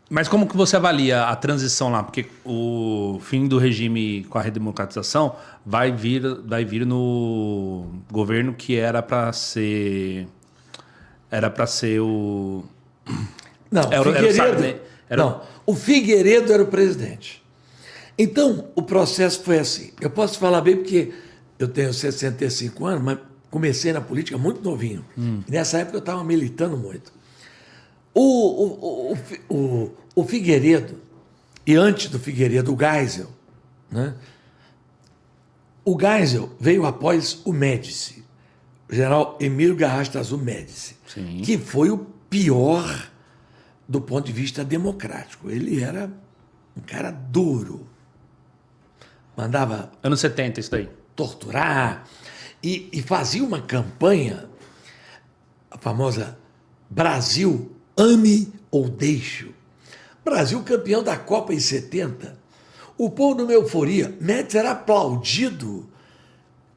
Mas como que você avalia a transição lá? Porque o fim do regime com a redemocratização vai vir no governo que era para ser o Não, Figueiredo, não, o Figueiredo era o presidente. Então, o processo foi assim. Eu posso falar bem porque eu tenho 65 anos, mas comecei na política muito novinho. E nessa época eu estava militando muito. O Figueiredo, e antes do Figueiredo, o Geisel, né? O Geisel veio após o Médici, o general Emílio Garrastazu Médici, Sim. que foi o pior do ponto de vista democrático. Ele era um cara duro. Mandava Anos 70, isso daí. torturar e fazia uma campanha, a famosa Brasil, ame ou deixe. Brasil campeão da Copa em 70. O povo numa euforia. Médici era aplaudido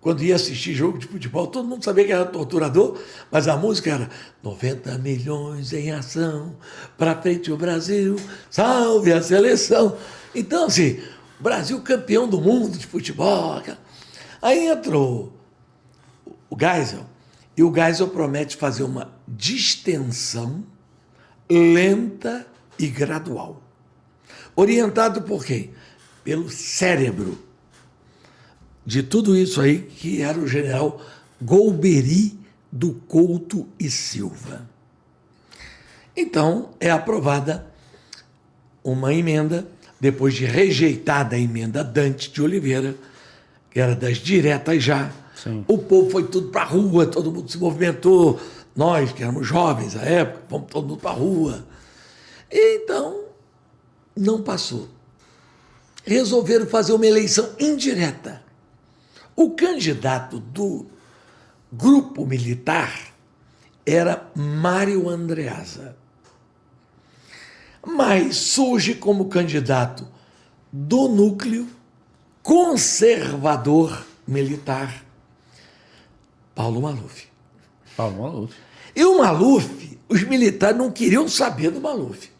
quando ia assistir jogo de futebol. Todo mundo sabia que era torturador, mas a música era 90 milhões em ação, para frente o Brasil, salve a seleção. Então, assim, Brasil campeão do mundo de futebol. Aí entrou o Geisel, e o Geisel promete fazer uma distensão lenta e gradual. Orientado por quem? Pelo cérebro de tudo isso aí, que era o general Golbery do Couto e Silva. Então, é aprovada uma emenda, depois de rejeitada a emenda Dante de Oliveira, que era das diretas já. Sim. O povo foi tudo para a rua, todo mundo se movimentou. Nós, que éramos jovens à época, fomos todo mundo para a rua. E então, não passou. Resolveram fazer uma eleição indireta. O candidato do grupo militar era Mário Andreasa. Mas surge como candidato do núcleo conservador militar Paulo Maluf. Paulo Maluf. E o Maluf, os militares não queriam saber do Maluf.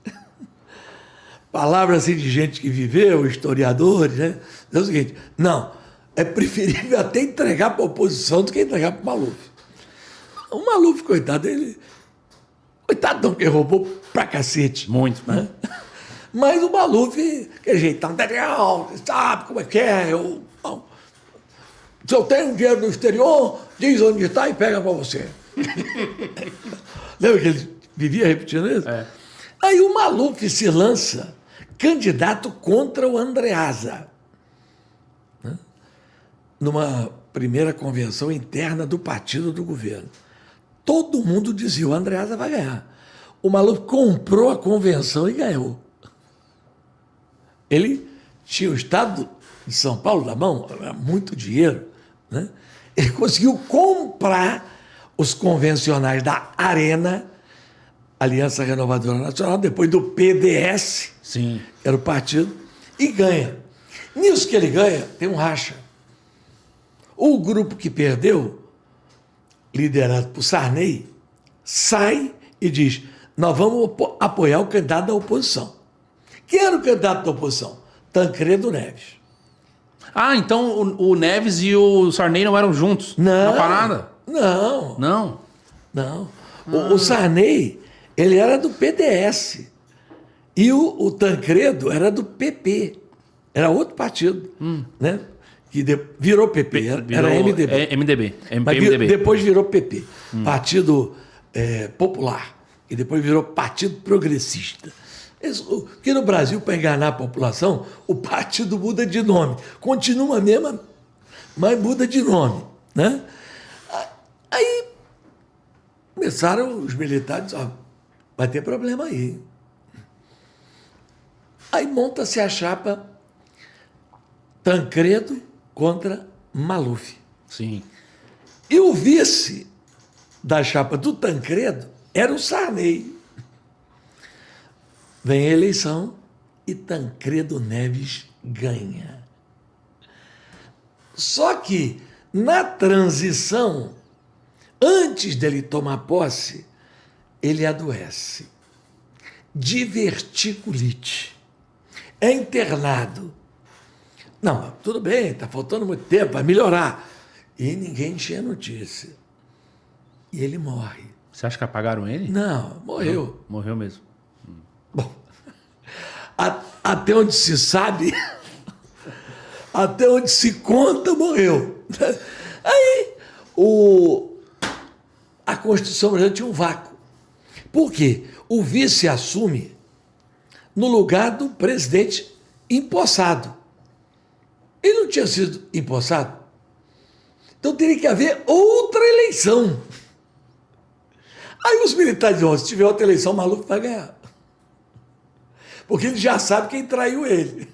Palavras assim de gente que viveu, historiadores, né? É o seguinte, não, é preferível até entregar para a oposição do que entregar para o Maluf. O Maluf, coitado, ele... Coitado não, que roubou pra cacete. Muito, né? Mas o Maluf, aquele jeitão, sabe como é que é? Se eu tenho dinheiro no exterior, diz onde está e pega para você. Lembra que ele vivia repetindo isso? É. Aí o Maluf se lança candidato contra o Andreasa, né? Numa primeira convenção interna do partido do governo. Todo mundo dizia, o Andreasa vai ganhar. O Maluf comprou a convenção e ganhou. Ele tinha o estado de São Paulo na mão, era muito dinheiro, né? Ele conseguiu comprar os convencionais da Arena, Aliança Renovadora Nacional, depois do PDS, Sim. era o partido, e ganha. Nisso que ele ganha, tem um racha. O grupo que perdeu, liderado por Sarney, sai e diz, nós vamos apoiar o candidato da oposição. Quem era o candidato da oposição? Tancredo Neves. Ah, então o Neves e o Sarney não eram juntos? Não. Na parada? Não. Não. Não. O Sarney, ele era do PDS. E o Tancredo era do PP. Era outro partido. Né? Que virou PP. Era MDB. É MDB. Mas MDB. depois virou PP. Partido Popular. E depois virou Partido Progressista. Porque no Brasil, para enganar a população, o partido muda de nome. Continua a mesma, mas muda de nome. Né? Aí começaram os militares, ó, vai ter problema aí. Aí monta-se a chapa Tancredo contra Maluf. Sim. E o vice da chapa do Tancredo era o Sarney. Vem a eleição e Tancredo Neves ganha. Só que, na transição, antes dele tomar posse, ele adoece. diverticulite. É internado. Não, tudo bem, está faltando muito tempo, vai melhorar. E ninguém tinha notícia. E ele morre. Você acha que apagaram ele? Não, morreu. Não, morreu mesmo. Bom, até onde se sabe, até onde se conta, morreu. Aí, a Constituição brasileira tinha um vácuo. Por quê? O vice assume no lugar do presidente empossado. Ele não tinha sido empossado. Então teria que haver outra eleição. Aí os militares dizem, se tiver outra eleição, o maluco vai ganhar. Porque ele já sabe quem traiu ele.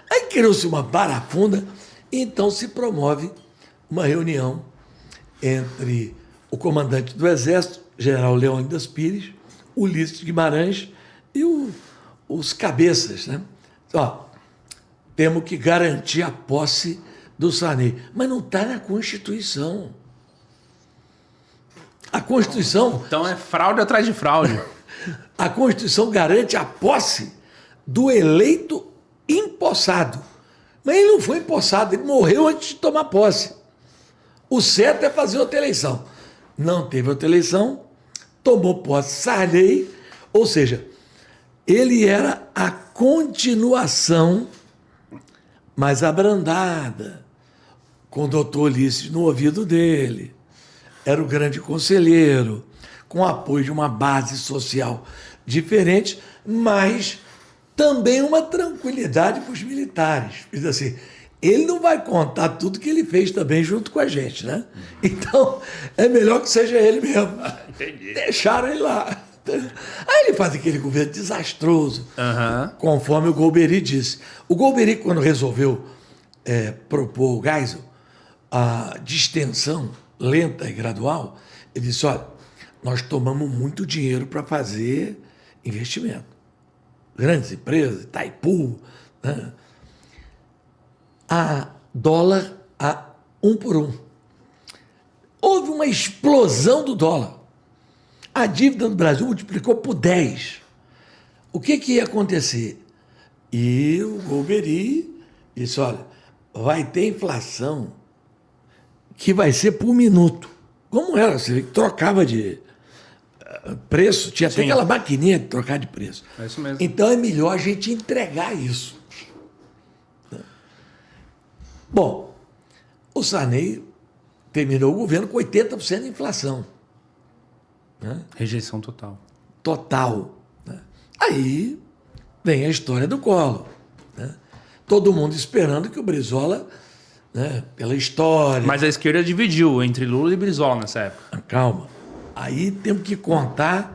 Aí criou-se uma barafunda, e então se promove uma reunião entre o comandante do Exército, general Leônidas Pires, Ulisses Guimarães e os cabeças, né? Ó, temos que garantir a posse do Sarney. Mas não está na Constituição. A Constituição... Então é fraude atrás de fraude. A Constituição garante a posse do eleito empossado. Mas ele não foi empossado, ele morreu antes de tomar posse. O certo é fazer outra eleição. Não teve outra eleição, tomou posse Sarney, ou seja, ele era a continuação mais abrandada, com o doutor Ulisses no ouvido dele. Era o grande conselheiro, com apoio de uma base social diferente, mas também uma tranquilidade para os militares. Diz assim, ele não vai contar tudo que ele fez também junto com a gente, né? Então, é melhor que seja ele mesmo. Entendi. Deixaram ele lá. Aí ele faz aquele governo desastroso, conforme o Golbery disse. O Golbery, quando resolveu propor o Geisel, a distensão lenta e gradual, ele disse, olha, nós tomamos muito dinheiro para fazer investimento. Grandes empresas, Itaipu, né? A dólar a 1 por 1. Houve uma explosão do dólar. A dívida do Brasil multiplicou por 10. O que ia acontecer? E o Golbery disse, olha, vai ter inflação que vai ser por minuto. Como era? Você trocava de preço, tinha até aquela maquininha de trocar de preço. É isso mesmo. Então é melhor a gente entregar isso. Bom, o Sarney terminou o governo com 80% de inflação. Né? Rejeição total. Total. Né? Aí vem a história do Collor. Né? Todo mundo esperando que o Brizola, né, pela história... Mas a esquerda dividiu entre Lula e Brizola nessa época. Calma. Aí temos que contar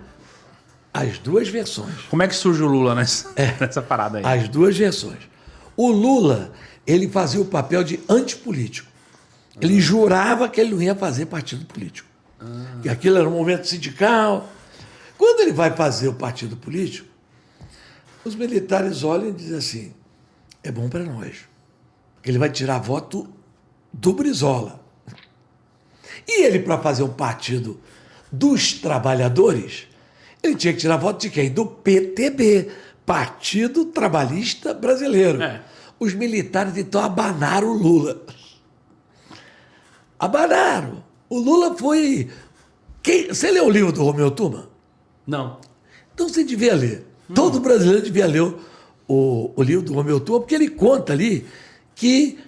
as duas versões. Como é que surge o Lula nessa parada aí? As duas versões. O Lula, ele fazia o papel de antipolítico. Ele jurava que ele não ia fazer partido político. Que aquilo era um movimento sindical. Quando ele vai fazer o partido político, os militares olham e dizem assim, é bom para nós. Ele vai tirar voto do Brizola. E ele, para fazer um partido dos trabalhadores, ele tinha que tirar voto de quem? Do PTB, Partido Trabalhista Brasileiro. Os militares, então, abanaram o Lula. Abanaram. O Lula foi... Você leu o livro do Romeu Tuma? Não. Então você devia ler. Todo brasileiro devia ler o livro do Romeu Tuma, porque ele conta ali que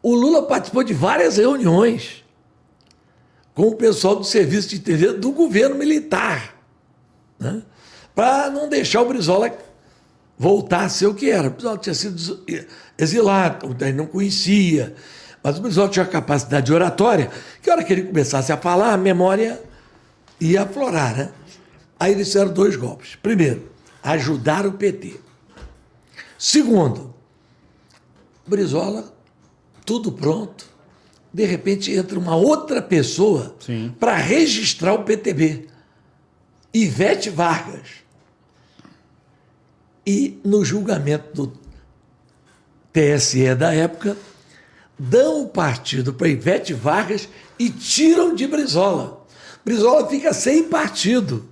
o Lula participou de várias reuniões com o pessoal do serviço de inteligência do governo militar, né? Para não deixar o Brizola voltar a ser o que era. O Brizola tinha sido exilado, ele não conhecia, mas o Brizola tinha a capacidade de oratória, que a hora que ele começasse a falar, a memória ia aflorar, né? Aí eles fizeram 2 golpes. Primeiro, ajudar o PT. Segundo, Brizola, tudo pronto, de repente entra uma outra pessoa para registrar o PTB, Ivete Vargas. E no julgamento do TSE da época, dão o partido para Ivete Vargas e tiram de Brizola. Brizola fica sem partido.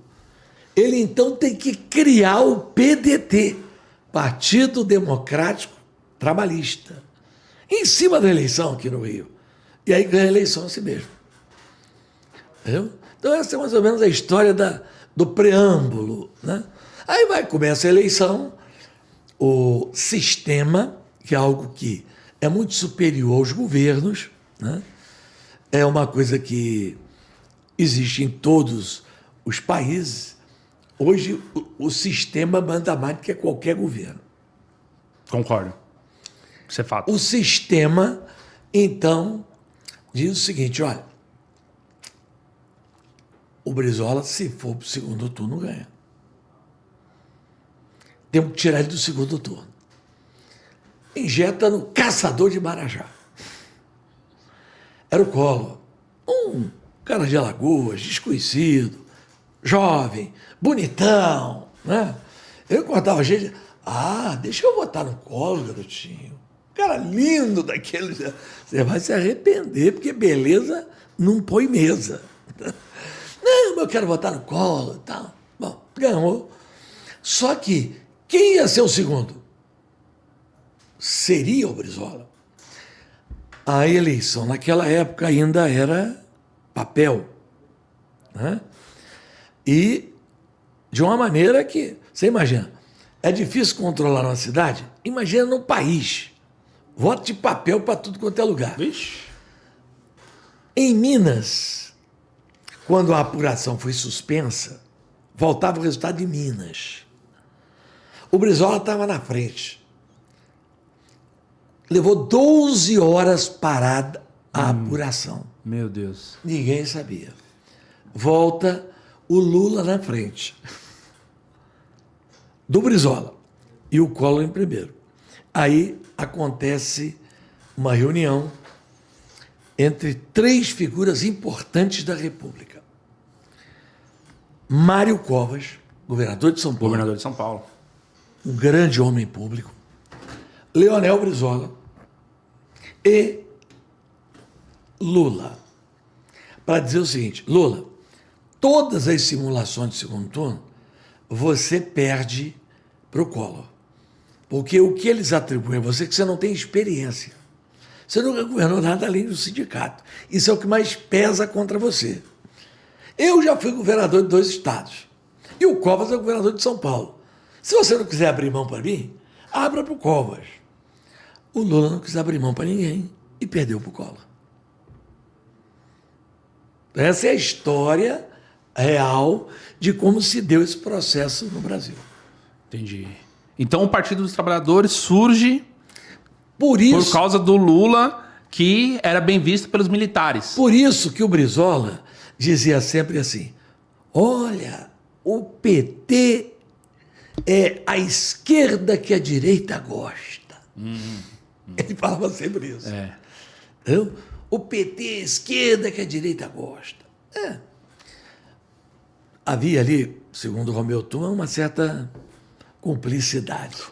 Ele então tem que criar o PDT, Partido Democrático Trabalhista, em cima da eleição aqui no Rio. E aí ganha a eleição a si mesmo. Entendeu? Então essa é mais ou menos a história do preâmbulo, né? Aí começa a eleição, o sistema, que é algo que é muito superior aos governos, né? É uma coisa que existe em todos os países. Hoje o sistema manda mais do que qualquer governo. Concordo. Isso é fato. O sistema, então, diz o seguinte, olha, o Brizola, se for para o segundo turno, ganha. Temos que tirar ele do segundo turno. Injeta no Caçador de Marajá. Era o Collor. Um cara de Alagoas, desconhecido, jovem, bonitão, né? Eu encontrava gente, deixa eu votar no Collor, garotinho. Cara lindo daquele. Você vai se arrepender, porque beleza não põe mesa. Não, eu quero votar no Collor e tal. Bom, ganhou. Só que quem ia ser o segundo? Seria o Brizola. A eleição naquela época ainda era papel, né? E de uma maneira que, você imagina, é difícil controlar uma cidade? Imagina no país. Voto de papel para tudo quanto é lugar. Vixe. Em Minas, quando a apuração foi suspensa, voltava o resultado de Minas. O Brizola estava na frente. Levou 12 horas parada a apuração. Meu Deus. Ninguém sabia. Volta o Lula na frente do Brizola e o Collor em primeiro. Aí acontece uma reunião entre três figuras importantes da República. Mário Covas, governador de São Paulo, Governador de São Paulo. um grande homem público, Leonel Brizola e Lula, para dizer o seguinte: Lula, todas as simulações de segundo turno você perde para o Collor, porque o que eles atribuem a você é que você não tem experiência. Você nunca governou nada além do sindicato. Isso é o que mais pesa contra você. Eu já fui governador de 2 estados. E o Covas é o governador de São Paulo. Se você não quiser abrir mão para mim, abra para o Covas. O Lula não quis abrir mão para ninguém e perdeu para o Collor. Essa é a história real de como se deu esse processo no Brasil. Entendi. Então o Partido dos Trabalhadores surge Por isso, por causa do Lula, que era bem visto pelos militares. por isso que o Brizola dizia sempre assim: olha, o PT é a esquerda que a direita gosta. Ele falava sempre isso. É. Entendeu? O PT é a esquerda que a direita gosta. Havia ali, segundo Romeu Tuma, uma certa cumplicidade.